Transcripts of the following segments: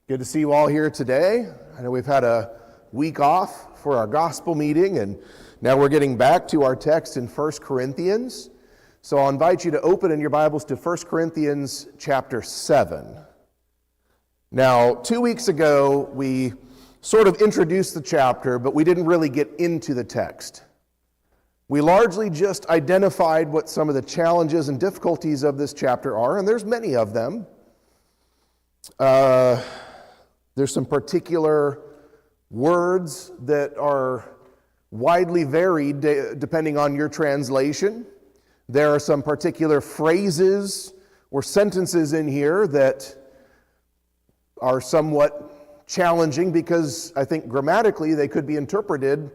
Good to see you all here today. I know we've had a week off for our gospel meeting, and now we're getting back to our text in 1 Corinthians. So I'll invite you to open in your Bibles to 1 Corinthians chapter 7. Now, 2 weeks ago, we sort of introduced the chapter, but we didn't really get into the text. We largely just identified what some of the challenges and difficulties of this chapter are, and there's many of them. There's some particular words that are widely varied depending on your translation. There are some particular phrases or sentences in here that are somewhat challenging because I think grammatically they could be interpreted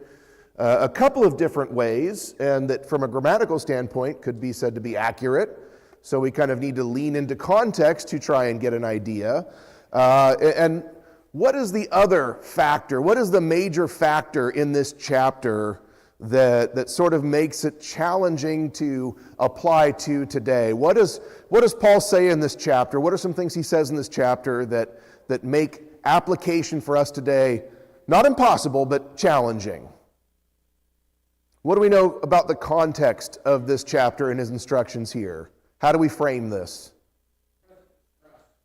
a couple of different ways, and that from a grammatical standpoint could be said to be accurate. So we kind of need to lean into context to try and get an idea. And what is the other factor? What is the major factor in this chapter that sort of makes it challenging to apply to today? What does Paul say in this chapter? What are some things he says in this chapter that make application for us today not impossible, but challenging? What do we know about the context of this chapter and his instructions here? How do we frame this?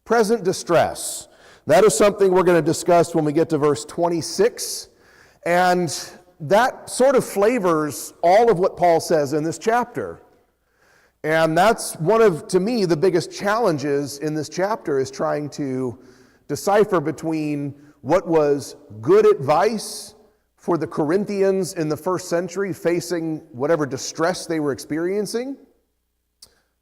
Present distress. That is something we're going to discuss when we get to verse 26. And that sort of flavors all of what Paul says in this chapter. And that's one of, to me, the biggest challenges in this chapter is trying to decipher between what was good advice for the Corinthians in the first century facing whatever distress they were experiencing,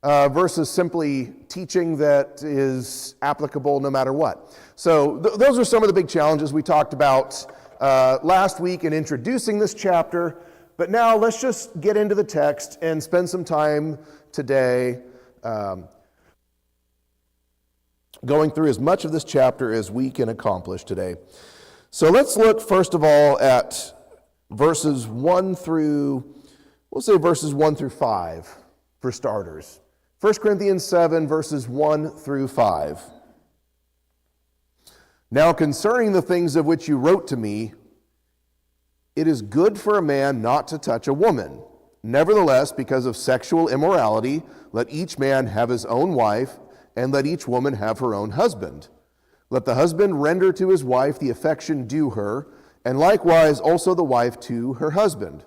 versus simply teaching that is applicable no matter what. So those are some of the big challenges we talked about last week in introducing this chapter. But now let's just get into the text and spend some time today going through as much of this chapter as we can accomplish today. So let's look first of all at verses 1 through 5 for starters. 1 Corinthians 7, verses 1 through 5. Now concerning the things of which you wrote to me, it is good for a man not to touch a woman. Nevertheless, because of sexual immorality, let each man have his own wife, and let each woman have her own husband. Let the husband render to his wife the affection due her, and likewise also the wife to her husband.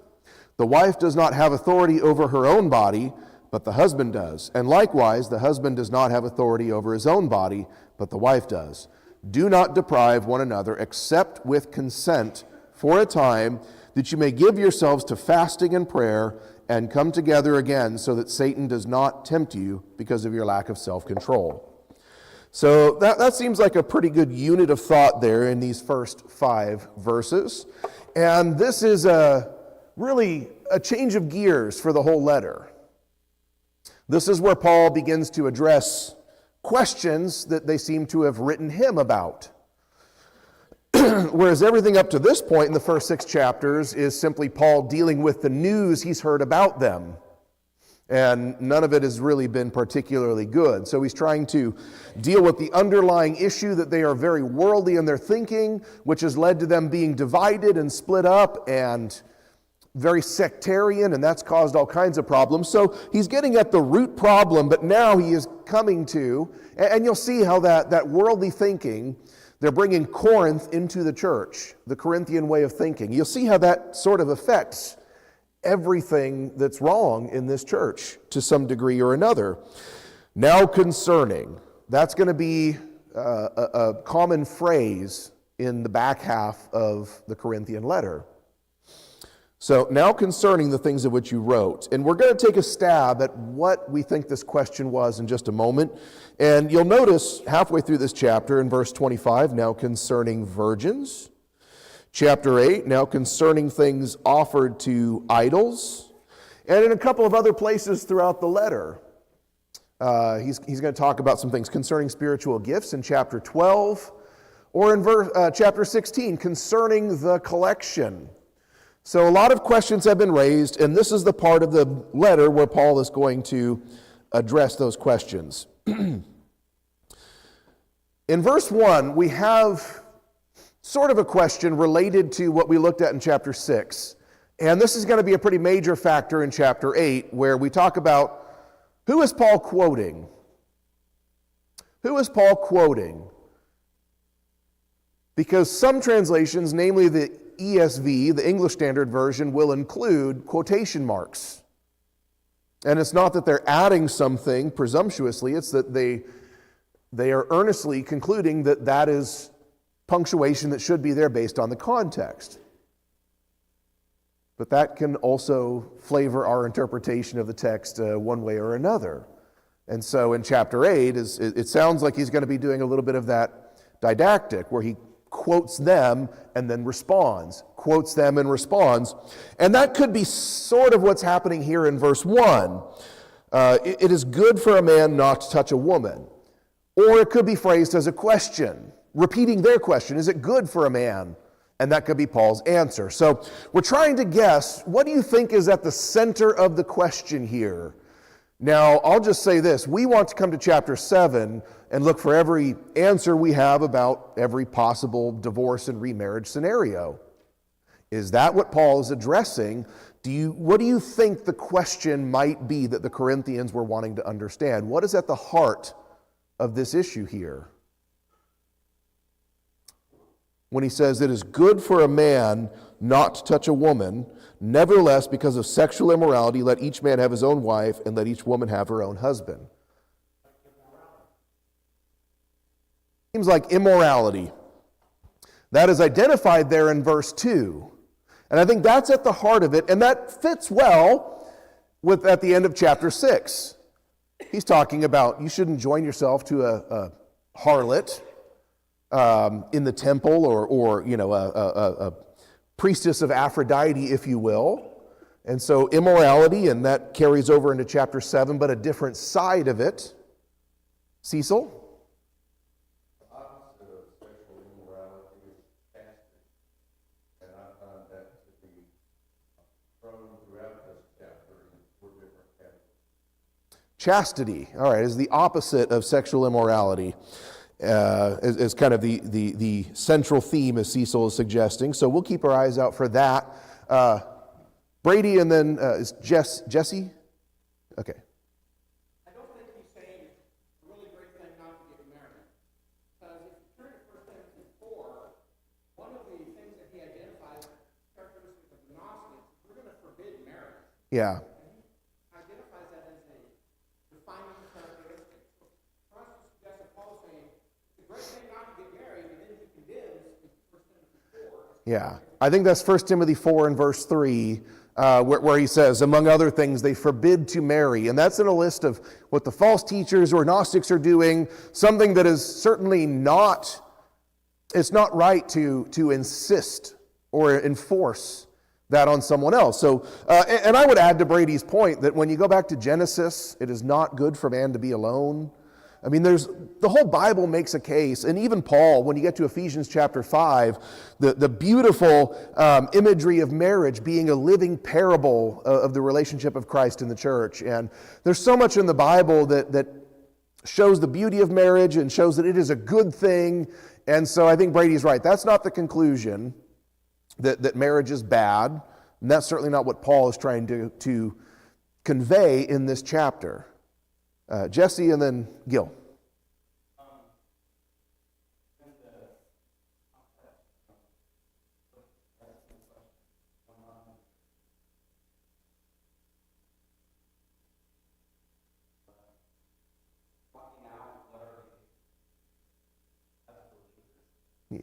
The wife does not have authority over her own body, but the husband does. And likewise, the husband does not have authority over his own body, but the wife does. Do not deprive one another, except with consent for a time, that you may give yourselves to fasting and prayer, and come together again, so that Satan does not tempt you because of your lack of self-control. So that seems like a pretty good unit of thought there in these first 5 verses. And this is really a change of gears for the whole letter. This is where Paul begins to address questions that they seem to have written him about. Whereas everything up to this point in the first 6 chapters is simply Paul dealing with the news he's heard about them. And none of it has really been particularly good. So he's trying to deal with the underlying issue that they are very worldly in their thinking, which has led to them being divided and split up and very sectarian, and that's caused all kinds of problems. So he's getting at the root problem, but now he is coming to, and you'll see how that worldly thinking, they're bringing Corinth into the church, the Corinthian way of thinking. You'll see how that sort of affects everything that's wrong in this church to some degree or another. Now concerning, that's going to be a common phrase in the back half of the Corinthian letter. So now concerning the things of which you wrote, and we're going to take a stab at what we think this question was in just a moment. And you'll notice halfway through this chapter in verse 25, now concerning virgins. Chapter 8, now concerning things offered to idols. And in a couple of other places throughout the letter, he's going to talk about some things concerning spiritual gifts in chapter 12, or in chapter 16, concerning the collection. So a lot of questions have been raised, and this is the part of the letter where Paul is going to address those questions. In verse 1, we have sort of a question related to what we looked at in chapter 6. And this is going to be a pretty major factor in chapter 8, where we talk about who is Paul quoting? Who is Paul quoting? Because some translations, namely the ESV, the English Standard Version, will include quotation marks. And it's not that they're adding something presumptuously, it's that they are earnestly concluding that that is punctuation that should be there based on the context. But that can also flavor our interpretation of the text one way or another. And so in chapter 8, it sounds like he's going to be doing a little bit of that didactic, where he quotes them and then responds, quotes them and responds. And that could be sort of what's happening here in verse 1. It is good for a man not to touch a woman. Or it could be phrased as a question, repeating their question, is it good for a man? And that could be Paul's answer. So we're trying to guess, what do you think is at the center of the question here? Now, I'll just say this. We want to come to chapter 7 and look for every answer we have about every possible divorce and remarriage scenario. Is that what Paul is addressing? What do you think the question might be that the Corinthians were wanting to understand? What is at the heart of this issue here? When he says, it is good for a man not to touch a woman, nevertheless, because of sexual immorality, let each man have his own wife, and let each woman have her own husband. Seems like immorality. That is identified there in verse 2. And I think that's at the heart of it, and that fits well with at the end of chapter 6. He's talking about you shouldn't join yourself to a harlot in the temple, or a priestess of Aphrodite, if you will. And so immorality, and that carries over into chapter 7, but a different side of it. Cecil? The opposite of sexual immorality is chastity. And I find that to be thrown throughout this chapter in 4 different categories. Chastity, all right, is the opposite of sexual immorality. Is kind of the central theme, as Cecil is suggesting. So we'll keep our eyes out for that. Brady, and then is Jesse? Okay. I don't think he's saying it's a really great thing not to get married. Because if you turn to 1 Timothy 4, one of the things that he identifies as characteristics of the Gnostics, we're going to forbid marriage. Yeah. And he identifies that as a defining characteristic. So for us to suggest that Paul's saying it's a great thing not to get married, and then he condemns in 1 Timothy 4. Yeah. I think that's 1 Timothy 4 and verse 3. Where he says, among other things, they forbid to marry. And that's in a list of what the false teachers or Gnostics are doing, something that is certainly not, it's not right to insist or enforce that on someone else. So, and I would add to Brady's point that when you go back to Genesis, it is not good for man to be alone. I mean, the whole Bible makes a case, and even Paul, when you get to Ephesians chapter 5, the beautiful imagery of marriage being a living parable of the relationship of Christ in the church. And there's so much in the Bible that shows the beauty of marriage and shows that it is a good thing. And so I think Brady's right. That's not the conclusion, that marriage is bad. And that's certainly not what Paul is trying to convey in this chapter. Jesse, and then Gil.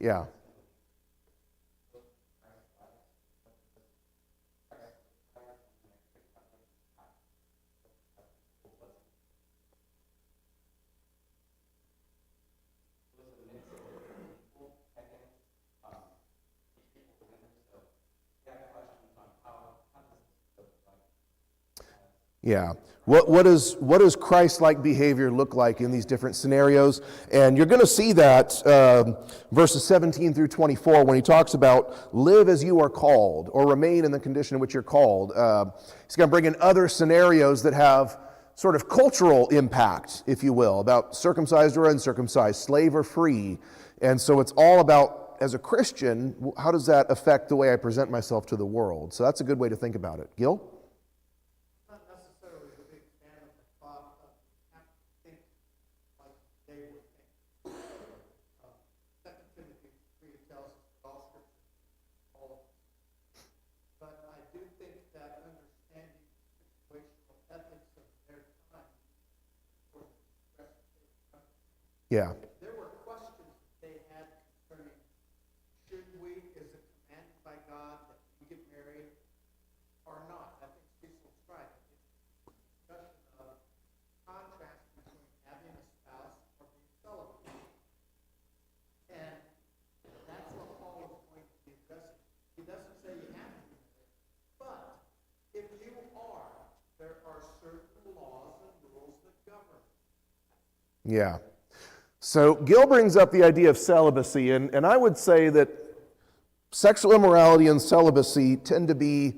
Yeah. Yeah. What does Christ-like behavior look like in these different scenarios? And you're going to see that verses 17 through 24 when he talks about live as you are called, or remain in the condition in which you're called. He's going to bring in other scenarios that have sort of cultural impact, if you will, about circumcised or uncircumcised, slave or free. And so it's all about, as a Christian, how does that affect the way I present myself to the world? So that's a good way to think about it. Gil? Not necessarily a big fan of the thought of have to think like they would think. Second Timothy 3 tells us that all scripture, all of it. But I do think that understanding situational ethics of their time for the rest of their country. Yeah. There were questions that they had concerning, should we, is it commanded by God that we get married or not? I think Cecil's right. It's a discussion of contrast between having a spouse or being celibate. And that's what Paul is going to be addressing. He doesn't say you have to be married, but if you are, there are certain laws and rules that govern. Yeah. So Gil brings up the idea of celibacy, and I would say that sexual immorality and celibacy tend to be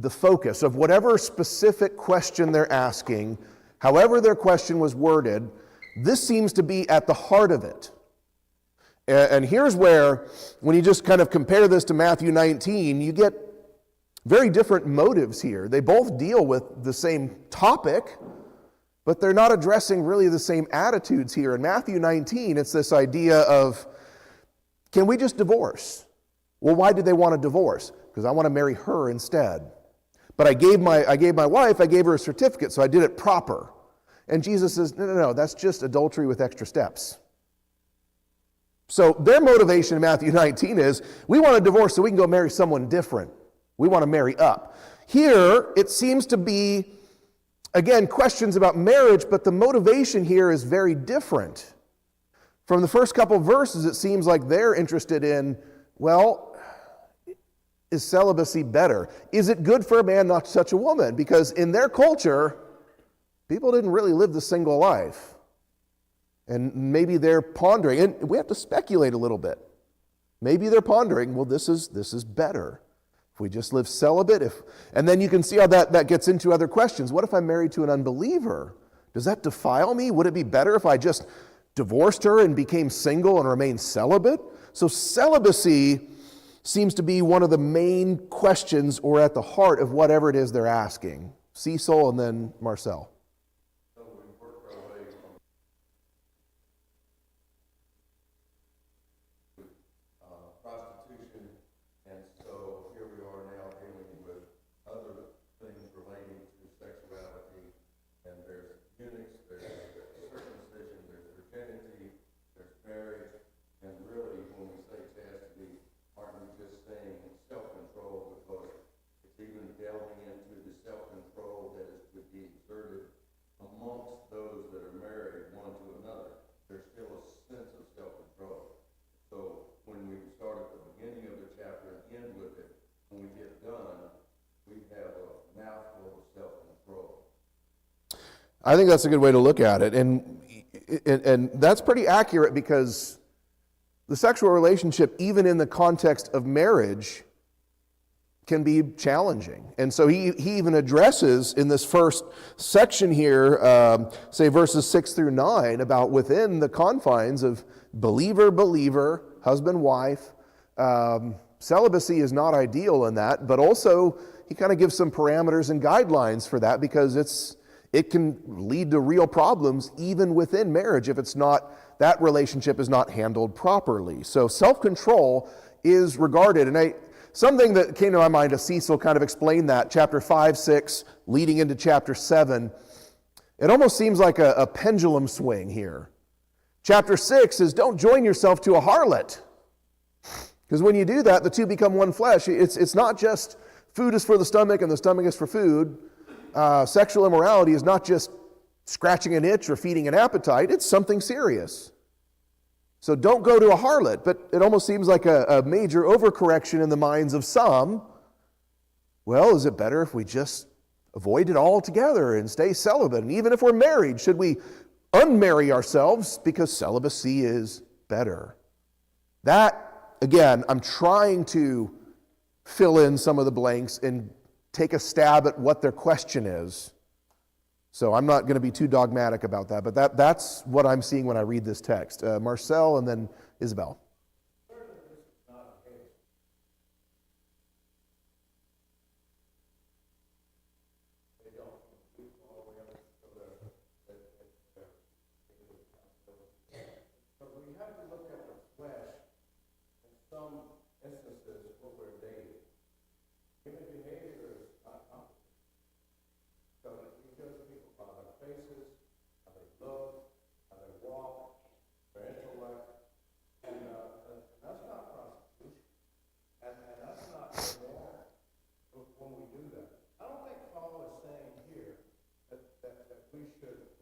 the focus of whatever specific question they're asking, however their question was worded. This seems to be at the heart of it. And here's where, when you just kind of compare this to Matthew 19, you get very different motives here. They both deal with the same topic, but they're not addressing really the same attitudes here. In Matthew 19, it's this idea of, can we just divorce? Well, why did they want a divorce? Because I want to marry her instead. But I gave my wife, I gave her a certificate, so I did it proper. And Jesus says, no, that's just adultery with extra steps. So their motivation in Matthew 19 is, we want a divorce so we can go marry someone different. We want to marry up. Here, it seems to be, again, questions about marriage, but the motivation here is very different. From the first couple verses, it seems like they're interested in, well, is celibacy better? Is it good for a man not to touch a woman? Because in their culture, people didn't really live the single life. And maybe they're pondering, and we have to speculate a little bit. Maybe they're pondering, well, this is better. If we just live celibate, and then you can see how that gets into other questions. What if I'm married to an unbeliever? Does that defile me? Would it be better if I just divorced her and became single and remained celibate? So celibacy seems to be one of the main questions or at the heart of whatever it is they're asking. Cecil and then Marcel. Prostitution, and so here we are now dealing with other things relating to sexuality, and there's eunuchs, there's circumcision, there's virginity, there's marriage, and really when we say chastity, aren't we just saying self-control, because it's even delving into the self-control that is to be exerted amongst those that are married one to another. There's still a sense of self-control. So when we start at the beginning of the chapter and end with it, when we get done, we have a mouthful of self-control. I think that's a good way to look at it. And that's pretty accurate, because the sexual relationship, even in the context of marriage, can be challenging. And so he even addresses in this first section here, say verses 6 through 9, about within the confines of believer, husband, wife. Celibacy is not ideal in that, but also he kind of gives some parameters and guidelines for that, because it can lead to real problems even within marriage if that relationship is not handled properly. So self-control is regarded, and something that came to my mind as Cecil kind of explained that, chapter 5, 6, leading into chapter 7, it almost seems like a pendulum swing here. Chapter 6 is, don't join yourself to a harlot. Because when you do that, the two become one flesh. It's not just food is for the stomach and the stomach is for food. Sexual immorality is not just scratching an itch or feeding an appetite. It's something serious. So don't go to a harlot. But it almost seems like a major overcorrection in the minds of some. Well, is it better if we just avoid it altogether and stay celibate? And even if we're married, should we unmarry ourselves because celibacy is better? That, again, I'm trying to fill in some of the blanks and take a stab at what their question is. So I'm not going to be too dogmatic about that, but that's what I'm seeing when I read this text. Marcel and then Isabel. But we have to look at the flesh in some instances what we're dating. Human behavior is not complicated. So we judge people by their faces, how they look, how they walk, their intellect, and that's not prostitution. And that's not wrong when we do that. I don't think Paul is saying here that we should,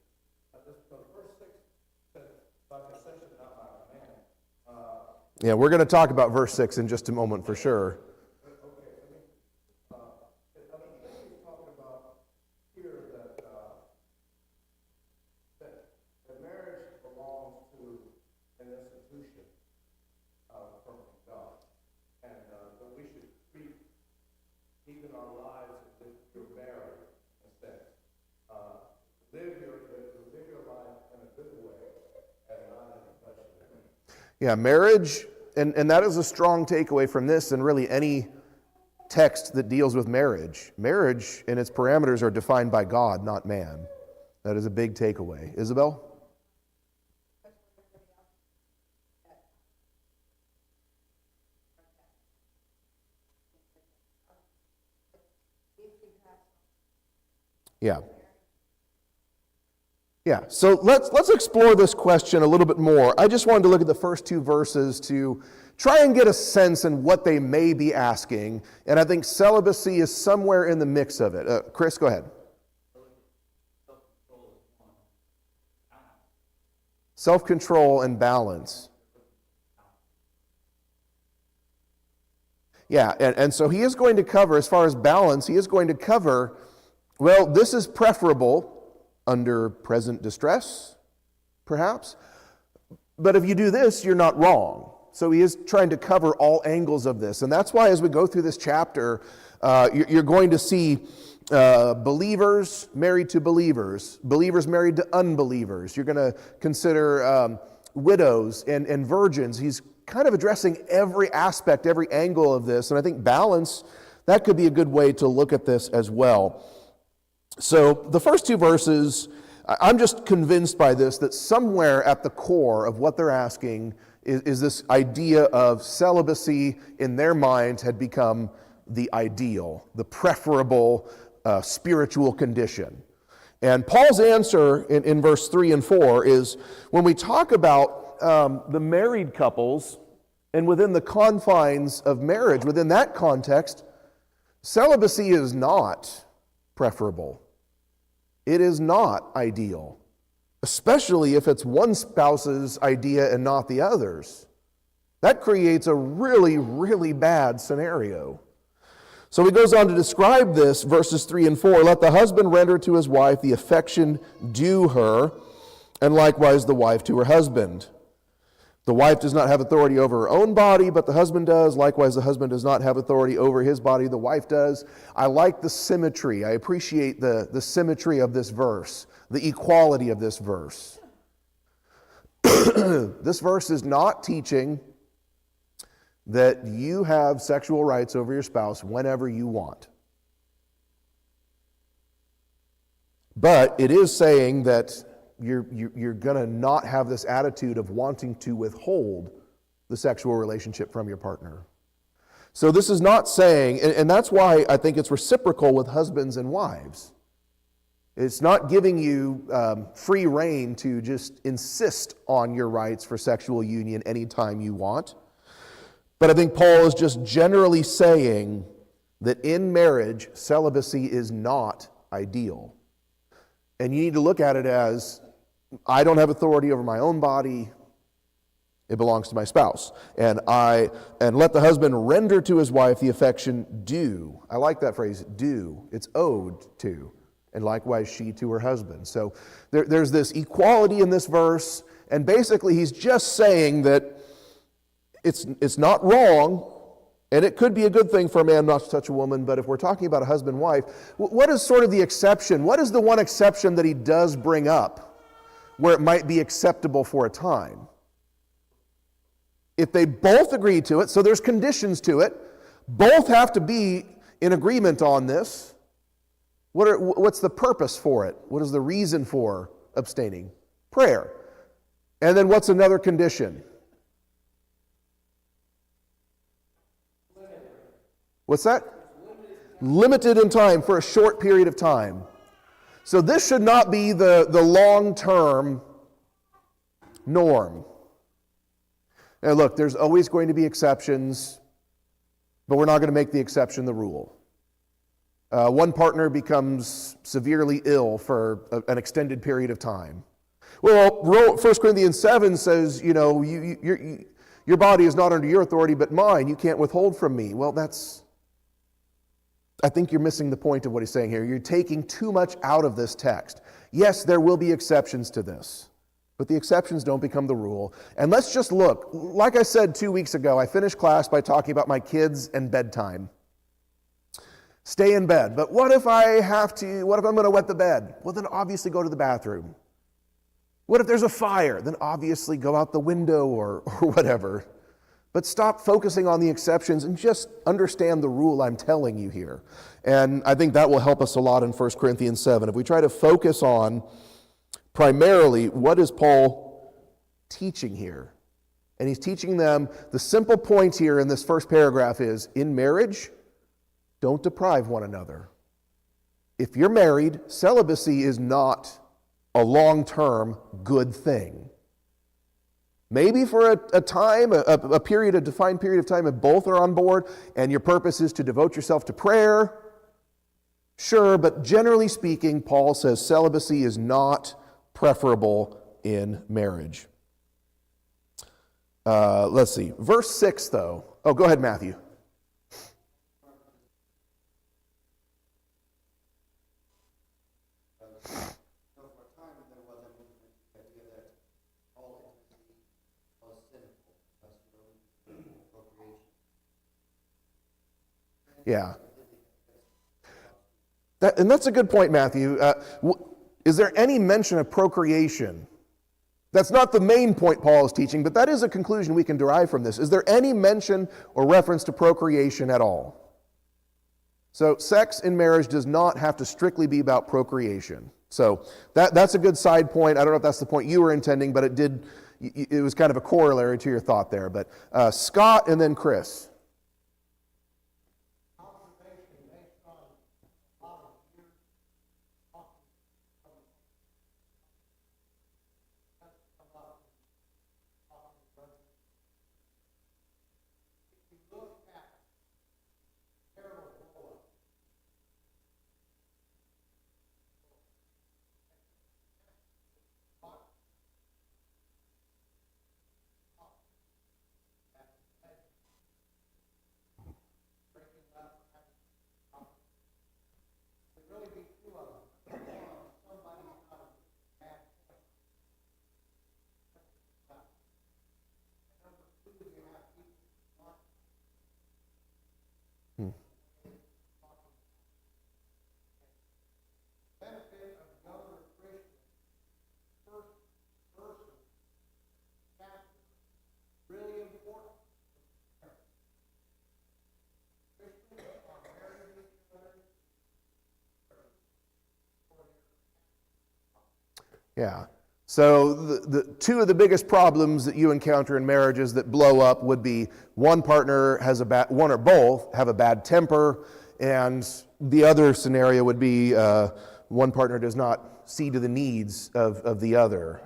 the verse 6 says, by concession, not by command. Yeah, we're going to talk about verse 6 in just a moment for sure. I think he's talking about here that marriage belongs to an institution from God, and that we should treat even our lives as if you're married instead. Live your life in a good way and not in a fleshly way. Yeah, marriage, and that is a strong takeaway from this and really any text that deals with marriage. Marriage and its parameters are defined by God, not man. That is a big takeaway. Isabel? Yeah. Yeah, so let's explore this question a little bit more. I just wanted to look at the first two verses to try and get a sense in what they may be asking, and I think celibacy is somewhere in the mix of it. Chris, go ahead. Self-control and balance. Yeah, and so he is going to cover, as far as balance, he is going to cover, well, this is preferable under present distress, perhaps. But if you do this, you're not wrong. So he is trying to cover all angles of this. And that's why as we go through this chapter, you're going to see believers married to believers, believers married to unbelievers. You're going to consider widows and virgins. He's kind of addressing every aspect, every angle of this. And I think balance, that could be a good way to look at this as well. So the first two verses, I'm just convinced by this that somewhere at the core of what they're asking is this idea of celibacy in their minds had become the ideal, the preferable spiritual condition. And Paul's answer in verse 3 and 4 is when we talk about the married couples and within the confines of marriage, within that context, celibacy is not preferable. It is not ideal, especially if it's one spouse's idea and not the other's. That creates a really, really bad scenario. So he goes on to describe this, verses 3 and 4. Let the husband render to his wife the affection due her, and likewise the wife to her husband. The wife does not have authority over her own body, but the husband does. Likewise, the husband does not have authority over his body, the wife does. I like the symmetry. I appreciate the symmetry of this verse, the equality of this verse. This verse is not teaching that you have sexual rights over your spouse whenever you want. But it is saying that you're going to not have this attitude of wanting to withhold the sexual relationship from your partner. So this is not saying, and that's why I think it's reciprocal with husbands and wives. It's not giving you free rein to just insist on your rights for sexual union anytime you want. But I think Paul is just generally saying that in marriage, celibacy is not ideal. And you need to look at it as, I don't have authority over my own body. It belongs to my spouse. And let the husband render to his wife the affection due. I like that phrase, due. It's owed to. And likewise she to her husband. So there's this equality in this verse. And basically he's just saying that it's not wrong And it could be a good thing for a man not to touch a woman, but if we're talking about a husband-wife, what is sort of the exception? What is the one exception that he does bring up where it might be acceptable for a time? If they both agree to it, so there's conditions to it, both have to be in agreement on this. What's the purpose for it? What is the reason for abstaining? Prayer. And then what's another condition? What's that? Limited in time, for a short period of time. So this should not be the long-term norm. Now look, there's always going to be exceptions, but we're not going to make the exception the rule. One partner becomes severely ill for an extended period of time. Well, 1 Corinthians 7 says, your body is not under your authority but mine. You can't withhold from me. Well, I think you're missing the point of what he's saying here. You're taking too much out of this text. Yes, there will be exceptions to this, but the exceptions don't become the rule. And let's just look. Like I said 2 weeks ago, I finished class by talking about my kids and bedtime. Stay in bed. But what if I'm going to wet the bed? Well, then obviously go to the bathroom. What if there's a fire? Then obviously go out the window or whatever. But stop focusing on the exceptions and just understand the rule I'm telling you here. And I think that will help us a lot in 1 Corinthians 7. If we try to focus on primarily what is Paul teaching here? And he's teaching them, the simple point here in this first paragraph is, in marriage, don't deprive one another. If you're married, celibacy is not a long-term good thing. Maybe for a time, a period, a defined period of time, if both are on board and your purpose is to devote yourself to prayer, sure, but generally speaking, Paul says celibacy is not preferable in marriage. Let's see. Verse 6, though. Oh, go ahead, Matthew. Yeah. And that's a good point, Matthew. Is there any mention of procreation? That's not the main point Paul is teaching, but that is a conclusion we can derive from this. Is there any mention or reference to procreation at all? So sex in marriage does not have to strictly be about procreation. So that's a good side point. I don't know if that's the point you were intending, but it was kind of a corollary to your thought there. But Scott and then Chris. Yeah. So the two of the biggest problems that you encounter in marriages that blow up would be one partner has one or both have a bad temper, and the other scenario would be one partner does not see to the needs of the other.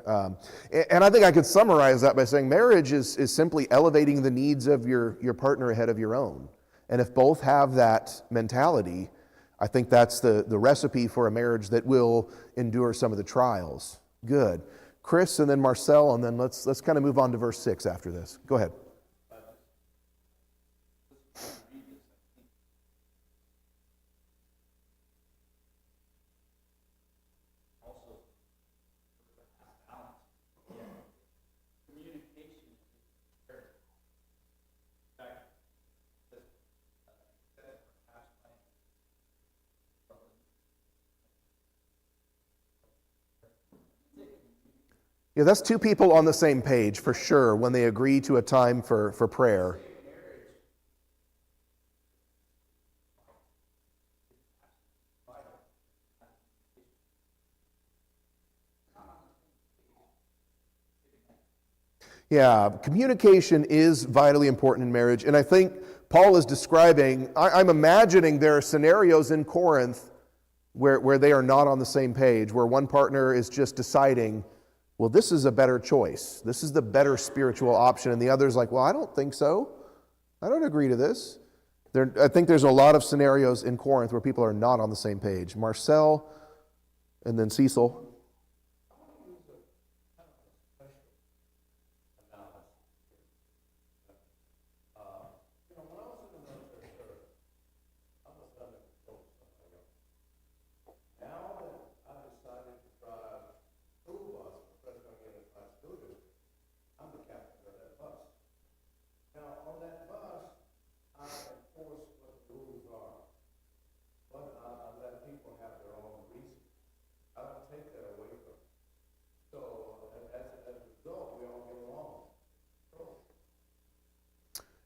And I think I could summarize that by saying marriage is simply elevating the needs of your partner ahead of your own. And if both have that mentality, I think that's the recipe for a marriage that will endure some of the trials. Good. Chris and then Marcel, and then let's kind of move on to verse 6 after this. Go ahead. Yeah, that's two people on the same page for sure when they agree to a time for prayer. Yeah, communication is vitally important in marriage, and I think Paul is describing, I'm imagining there are scenarios in Corinth where they are not on the same page, where one partner is just deciding, well, this is a better choice. This is the better spiritual option, and the other's like, well, I don't think so. I don't agree to this. I think there's a lot of scenarios in Corinth where people are not on the same page. Marcel, and then Cecil.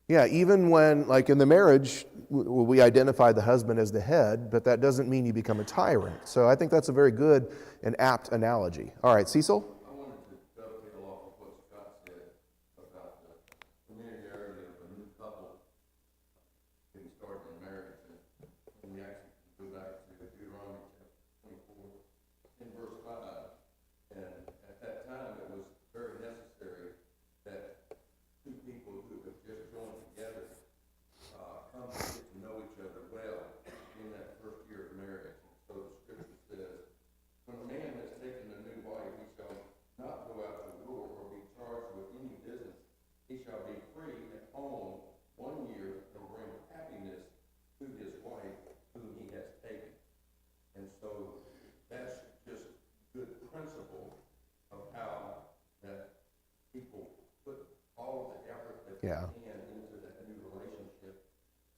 Yeah, even when, like in the marriage, we identify the husband as the head, but that doesn't mean you become a tyrant. So I think that's a very good and apt analogy. All right, Cecil? I wanted to dovetail off of what Scott said about the familiarity of a new couple getting started in marriage. And we actually go back to Deuteronomy chapter 24 in verse 5. And at that time, it was very necessary that two people who have just joined together come to get to know each other well in that first year of marriage. And so the scripture says, when a man has taken a new wife, he shall not go out to war or be charged with any business. He shall be free at home 1 year and bring happiness to his wife whom he has taken. And so that's just good principle of how that people put all of the effort that they can into that new relationship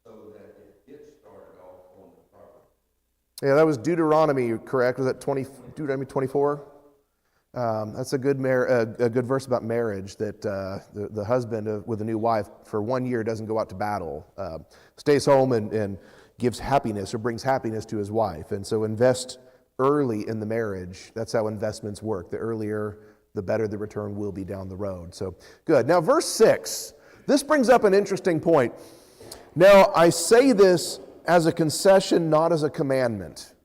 so that it gets started off on the proper. Yeah, that was Deuteronomy, correct? Was that Deuteronomy 24? That's a good verse about marriage, that the husband with a new wife for 1 year doesn't go out to battle, stays home and gives happiness or brings happiness to his wife. And so invest early in the marriage. That's how investments work. The earlier, the better the return will be down the road. So good. Now verse 6, this brings up an interesting point. Now I say this as a concession, not as a commandment.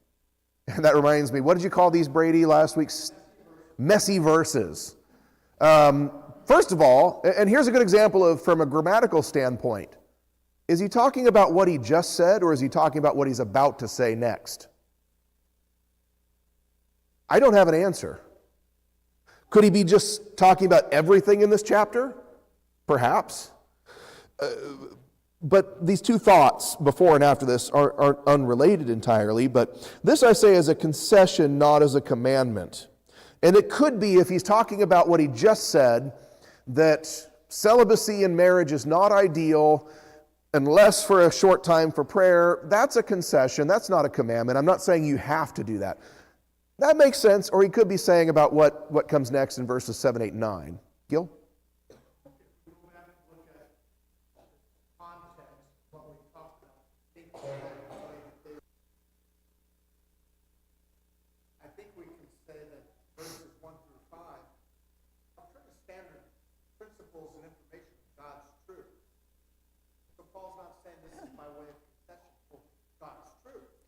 And that reminds me, what did you call these, Brady, last week? Messy verses. First of all, and here's a good example of from a grammatical standpoint, is he talking about what he just said, or is he talking about what he's about to say next? I don't have an answer. Could he be just talking about everything in this chapter? Perhaps. But these two thoughts, before and after this, are unrelated entirely. But this I say as a concession, not as a commandment. And it could be, if he's talking about what he just said, that celibacy in marriage is not ideal unless for a short time for prayer. That's a concession. That's not a commandment. I'm not saying you have to do that. That makes sense. Or he could be saying about what comes next in verses 7, 8, and 9. Gil?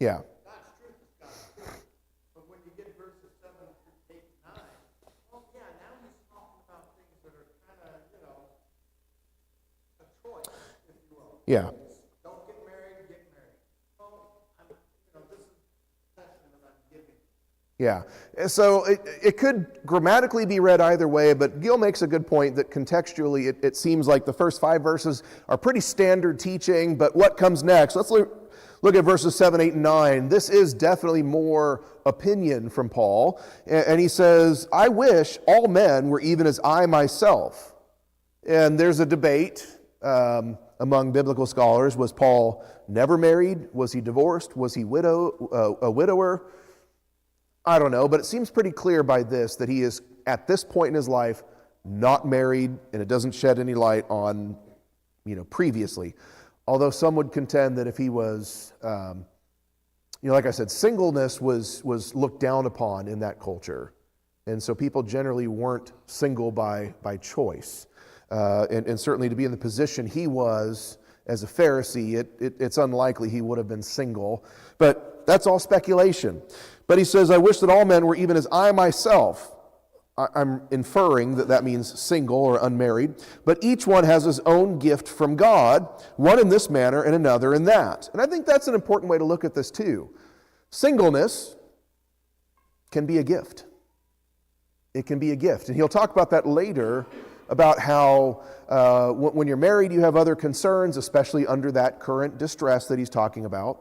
Yeah. God's truth is God's truth. But when you get verses 7 through 8 and 9, well, yeah, now he's talking about things that are kind of, a choice, if you will. Yeah. Don't get married, get married. Well, this is the session that I'm giving. Yeah. So it could grammatically be read either way, but Gil makes a good point that contextually it seems like the first 5 verses are pretty standard teaching, but what comes next? Let's look at verses 7, 8, and 9. This is definitely more opinion from Paul. And he says, I wish all men were even as I myself. And there's a debate among biblical scholars. Was Paul never married? Was he divorced? Was he a widower? I don't know, but it seems pretty clear by this that he is at this point in his life, not married, and it doesn't shed any light on, previously. Although some would contend that if he was, like I said, singleness was looked down upon in that culture. And so people generally weren't single by choice. And certainly to be in the position he was as a Pharisee, it's unlikely he would have been single. But that's all speculation. But he says, I wish that all men were even as I myself. I'm inferring that means single or unmarried. But each one has his own gift from God, one in this manner and another in that. And I think that's an important way to look at this too. Singleness can be a gift. It can be a gift. And he'll talk about that later, about how when you're married, you have other concerns, especially under that current distress that he's talking about.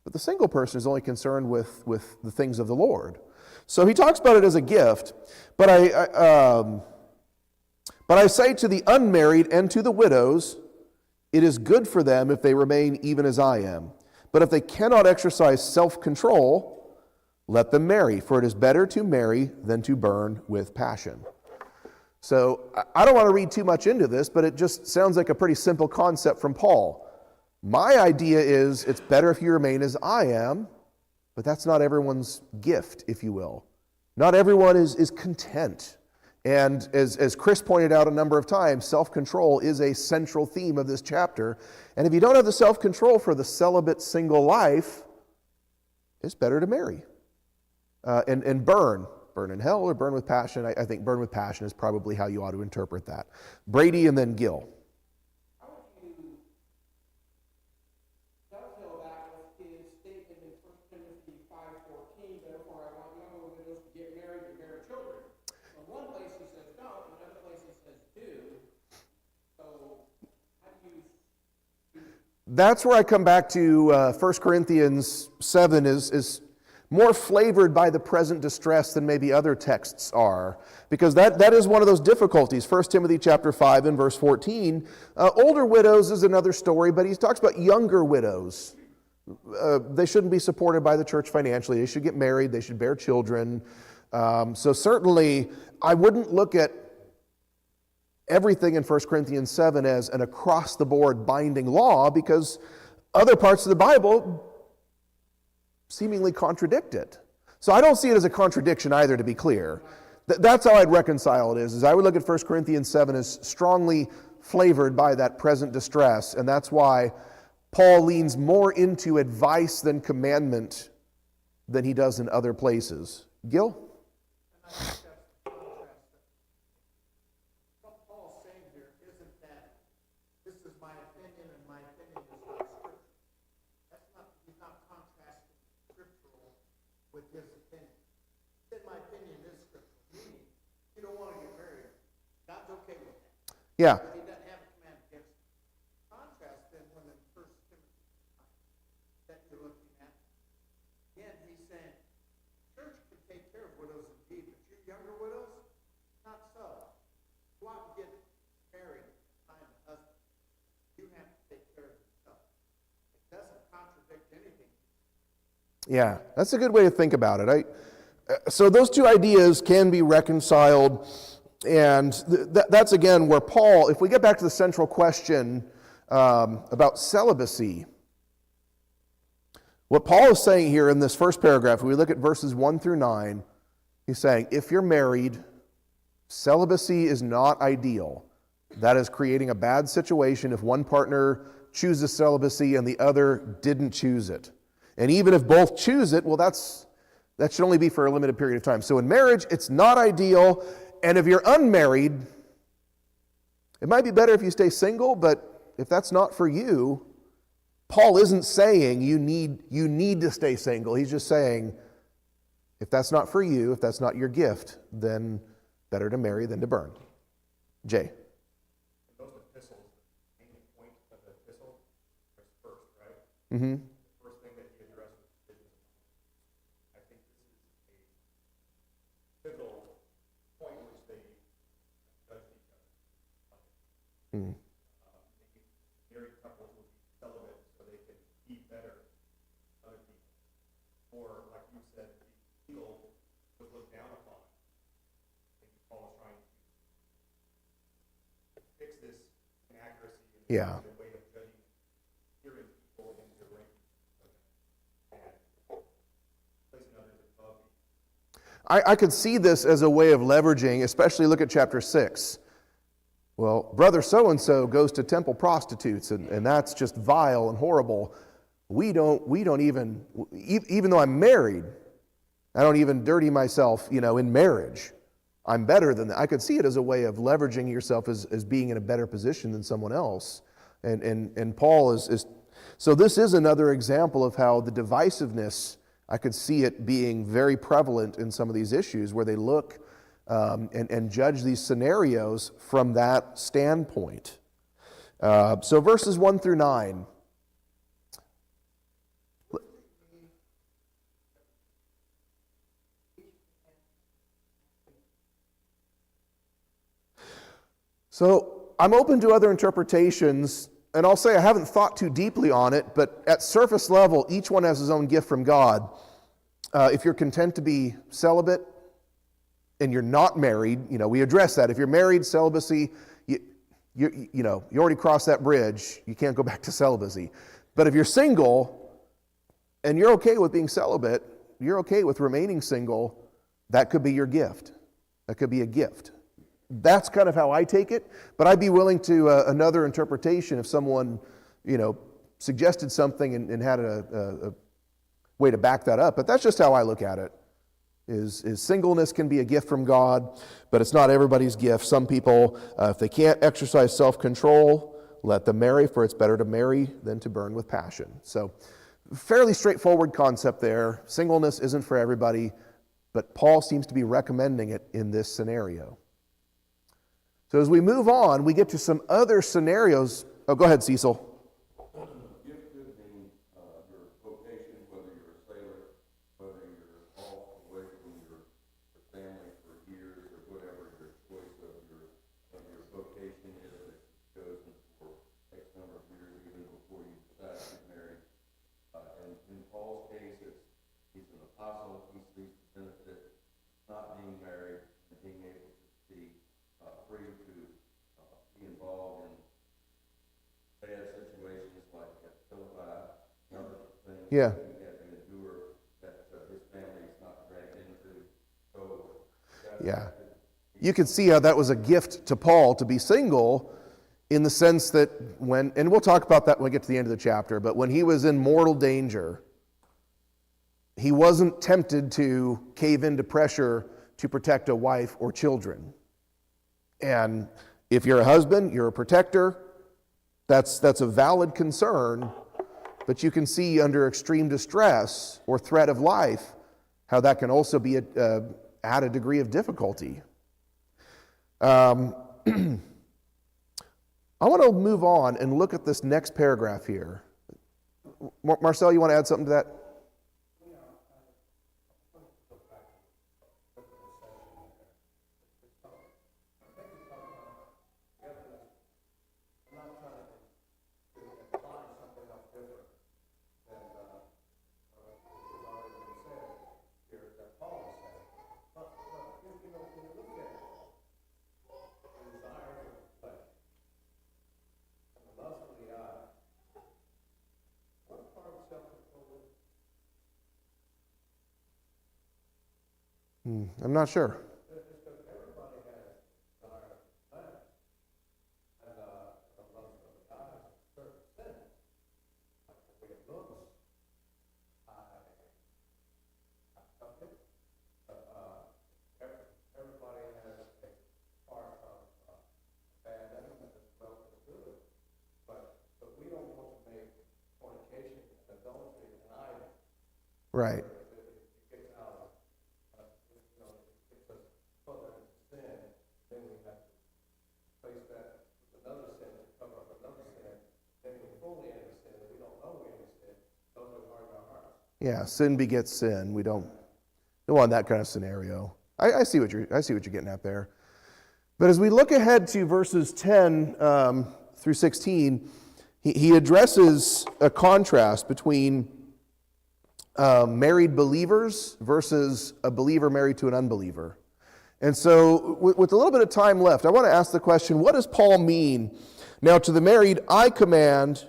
But the single person is only concerned with the things of the Lord. So he talks about it as a gift. But I say to the unmarried and to the widows, it is good for them if they remain even as I am. But if they cannot exercise self-control, let them marry, for it is better to marry than to burn with passion. So I don't want to read too much into this, but it just sounds like a pretty simple concept from Paul. My idea is it's better if you remain as I am, but that's not everyone's gift, if you will. Not everyone is content. And as Chris pointed out a number of times, self-control is a central theme of this chapter. And if you don't have the self-control for the celibate single life, it's better to marry. And burn in hell or burn with passion. I think burn with passion is probably how you ought to interpret that. Brady and then Gil. How would you dovetail that with his statement in 1 Timothy 5:14, therefore I want young widows to get married and bear children? In one place he says don't, in another place he says do. So how do you... That's where I come back to 1 Corinthians 7 is more flavored by the present distress than maybe other texts are. Because that is one of those difficulties. 1 Timothy chapter 5 and verse 14. Older widows is another story, but he talks about younger widows. They shouldn't be supported by the church financially. They should get married. They should bear children. So certainly, I wouldn't look at everything in 1 Corinthians 7 as an across-the-board binding law, because other parts of the Bible seemingly contradict it. So I don't see it as a contradiction either, to be clear. That's how I'd reconcile it is I would look at 1 Corinthians 7 as strongly flavored by that present distress, and that's why Paul leans more into advice than commandment than he does in other places. Gil? And I think that's the contrast. What Paul's saying here isn't that this is my opinion and my opinion is not scripture. He's not contrasting scriptural with his opinion. He said my opinion is scriptural, meaning you don't want to get married. God's okay with that. Yeah. He doesn't have a command against it. Contrast then when in 1 Timothy that you're looking at, again he's saying church can take care of widows indeed, but you younger widows, not so. Go out and get married, find a husband. You have to take care of yourself. It doesn't contradict anything. Yeah, that's a good way to think about it. So those two ideas can be reconciled, and that's again where Paul, if we get back to the central question about celibacy, what Paul is saying here in this first paragraph, when we look at verses 1 through 9, he's saying, if you're married, celibacy is not ideal. That is creating a bad situation if one partner chooses celibacy and the other didn't choose it. And even if both choose it, well, that should only be for a limited period of time. So in marriage, it's not ideal. And if you're unmarried, it might be better if you stay single, but if that's not for you, Paul isn't saying you need to stay single. He's just saying, if that's not for you, if that's not your gift, then better to marry than to burn. Jay. Those epistles, the main point of the epistle is first, right? Mm-hmm. The first thing that he addresses is, I think this is a pivotal point in which they judge each other. Mm. Married couples will be celibate so they can be better than other people. Or, like you said, the single was looked down upon. Yeah. a way of judging, hearing people into the rank and placing others above you. I could see this as a way of leveraging, especially look at chapter 6. Well, brother so-and-so goes to temple prostitutes, and that's just vile and horrible. We don't even though I'm married, I don't even dirty myself, in marriage. I'm better than that. I could see it as a way of leveraging yourself as being in a better position than someone else. And Paul is so this is another example of how the divisiveness, I could see it being very prevalent in some of these issues where they look and judge these scenarios from that standpoint. So verses 1 through 9. So I'm open to other interpretations, and I'll say I haven't thought too deeply on it, but at surface level, each one has his own gift from God. If you're content to be celibate and you're not married, we address that. If you're married, celibacy, you already crossed that bridge. You can't go back to celibacy. But if you're single and you're okay with being celibate, you're okay with remaining single, that could be your gift. That could be a gift. That's kind of how I take it, but I'd be willing to another interpretation if someone, suggested something and had a way to back that up. But that's just how I look at it. Is singleness can be a gift from God, but it's not everybody's gift. Some people, if they can't exercise self-control, let them marry, for it's better to marry than to burn with passion. So, fairly straightforward concept there. Singleness isn't for everybody, but Paul seems to be recommending it in this scenario. So as we move on, we get to some other scenarios. Oh, go ahead, Cecil. Gift could mean your vocation, whether you're a sailor, whether you're off away from your family for years, or whatever your choice of your vocation is that you've chosen for X number of years, even before you decide to get married. And in Paul's case, he's an apostle. He sees the benefit of not being married and being able to be free to be involved in bad situations like at Philippi and other things Yeah. that he had to endure that his family is not dragged into. So, Yeah. You can see how that was a gift to Paul to be single in the sense that and we'll talk about that when we get to the end of the chapter, but when he was in mortal danger, he wasn't tempted to cave into pressure to protect a wife or children. And if you're a husband, you're a protector, that's a valid concern, but you can see under extreme distress or threat of life how that can also be add a degree of difficulty. I want to move on and look at this next paragraph here. Marcel, you want to add something to that? I'm not sure. Right. Yeah, sin begets sin. We don't want that kind of scenario. I see what you're getting at there. But as we look ahead to verses 10 through 16, he addresses a contrast between married believers versus a believer married to an unbeliever. And so with a little bit of time left, I want to ask the question, what does Paul mean Now to the married I command,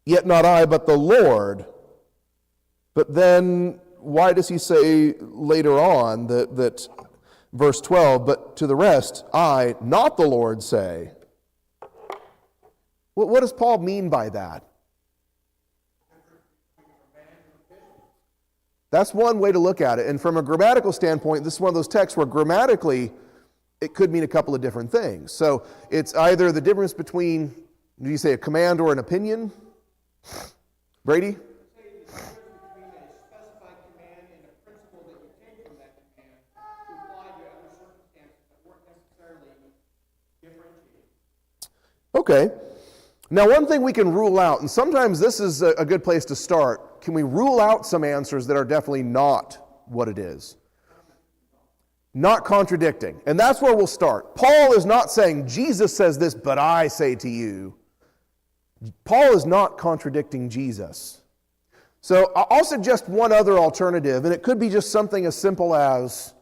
yet not I, but the Lord. But then why does he say later on that verse 12, but to the rest I, not the Lord, say? What does Paul mean by that? That's one way to look at it. And from a grammatical standpoint, this is one of those texts where grammatically it could mean a couple of different things. So it's either the difference between, do you say a command or an opinion? Brady? Okay. Now, one thing we can rule out, and sometimes this is a good place to start, can we rule out some answers that are definitely not what it is? Not contradicting. And that's where we'll start. Paul is not saying, Jesus says this, but I say to you. Paul is not contradicting Jesus. So I'll suggest one other alternative, and it could be just something as simple as,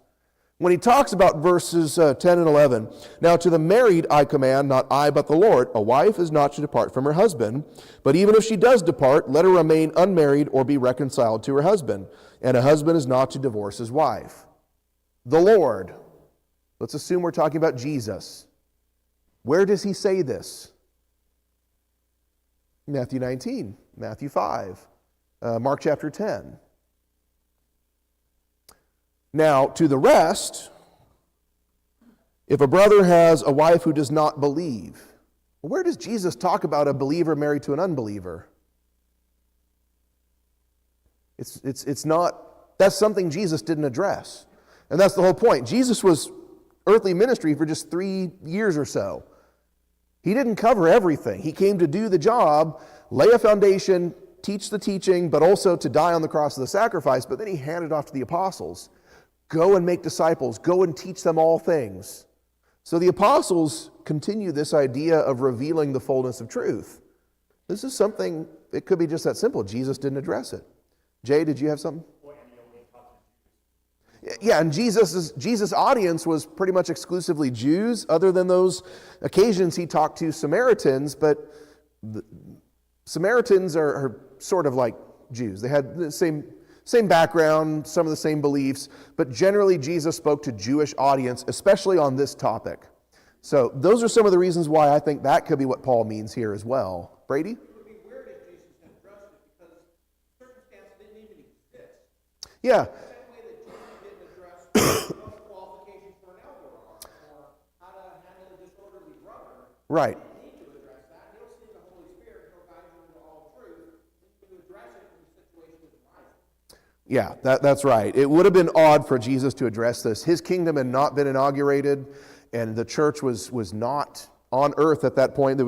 when he talks about verses 10 and 11, now to the married I command, not I but the Lord, a wife is not to depart from her husband, but even if she does depart, let her remain unmarried or be reconciled to her husband, and a husband is not to divorce his wife. The Lord, let's assume we're talking about Jesus. Where does he say this? Matthew 19, Matthew 5, Mark chapter 10. Now, to the rest, if a brother has a wife who does not believe, where does Jesus talk about a believer married to an unbeliever? It's not, that's something Jesus didn't address. And that's the whole point. Jesus was earthly ministry for just 3 years or so. He didn't cover everything. He came to do the job, lay a foundation, teach the teaching, but also to die on the cross of the sacrifice, but then he handed off to the apostles. Go and make disciples. Go and teach them all things. So the apostles continue this idea of revealing the fullness of truth. This is something, it could be just that simple. Jesus didn't address it. Jay, did you have something? Yeah, and Jesus' audience was pretty much exclusively Jews, other than those occasions he talked to Samaritans, but Samaritans are sort of like Jews. They had the same background, some of the same beliefs, but generally Jesus spoke to Jewish audience, especially on this topic. So those are some of the reasons why I think that could be what Paul means here as well. Brady? It would be weird if Jesus had addressed it because circumstance didn't even exist. Yeah. The same way that Jesus didn't address what the qualifications for an elder are, or how to handle a disorderly brother. Right. You need to address that. He'll see the Holy Spirit, he'll guide you into all truth. You address it when the situation is rising. Yeah, that's right. It would have been odd for Jesus to address this. His kingdom had not been inaugurated, and the church was not on earth at that point.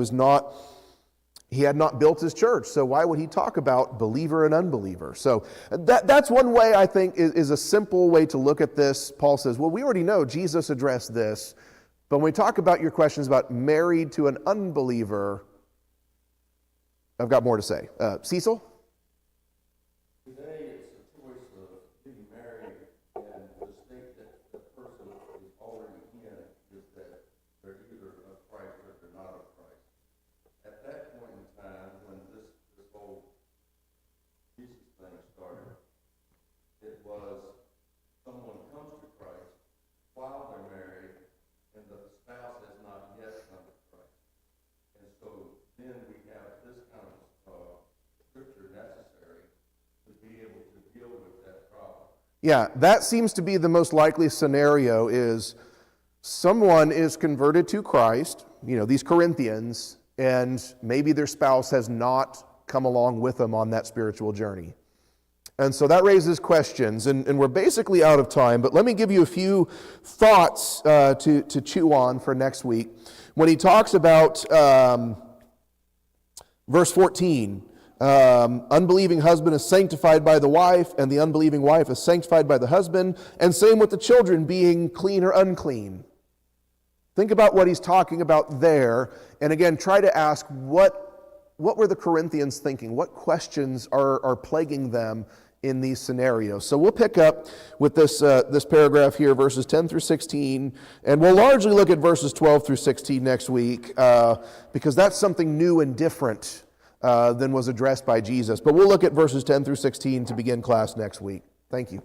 He had not built his church, so why would he talk about believer and unbeliever? So that's one way I think is a simple way to look at this. Paul says, well, we already know Jesus addressed this, but when we talk about your questions about married to an unbeliever, I've got more to say. Cecil? Today, it's a choice of being married, and the state that the person is already in is that they're either of Christ or they're not of Christ. At that point in time, when this whole Jesus thing started, it was someone comes to Christ while they're married, and the spouse has not yet come to Christ. And so then we have this kind of scripture necessary to be able to deal with that problem. Yeah, that seems to be the most likely scenario is someone is converted to Christ, these Corinthians, and maybe their spouse has not come along with them on that spiritual journey. And so that raises questions, and we're basically out of time, but let me give you a few thoughts to chew on for next week. When he talks about verse 14, unbelieving husband is sanctified by the wife, and the unbelieving wife is sanctified by the husband, and same with the children being clean or unclean. Think about what he's talking about there, and again, try to ask what were the Corinthians thinking? What questions are plaguing them in these scenarios. So we'll pick up with this paragraph here, verses 10 through 16, and we'll largely look at verses 12 through 16 next week, because that's something new and different than was addressed by Jesus. But we'll look at verses 10 through 16 to begin class next week. Thank you.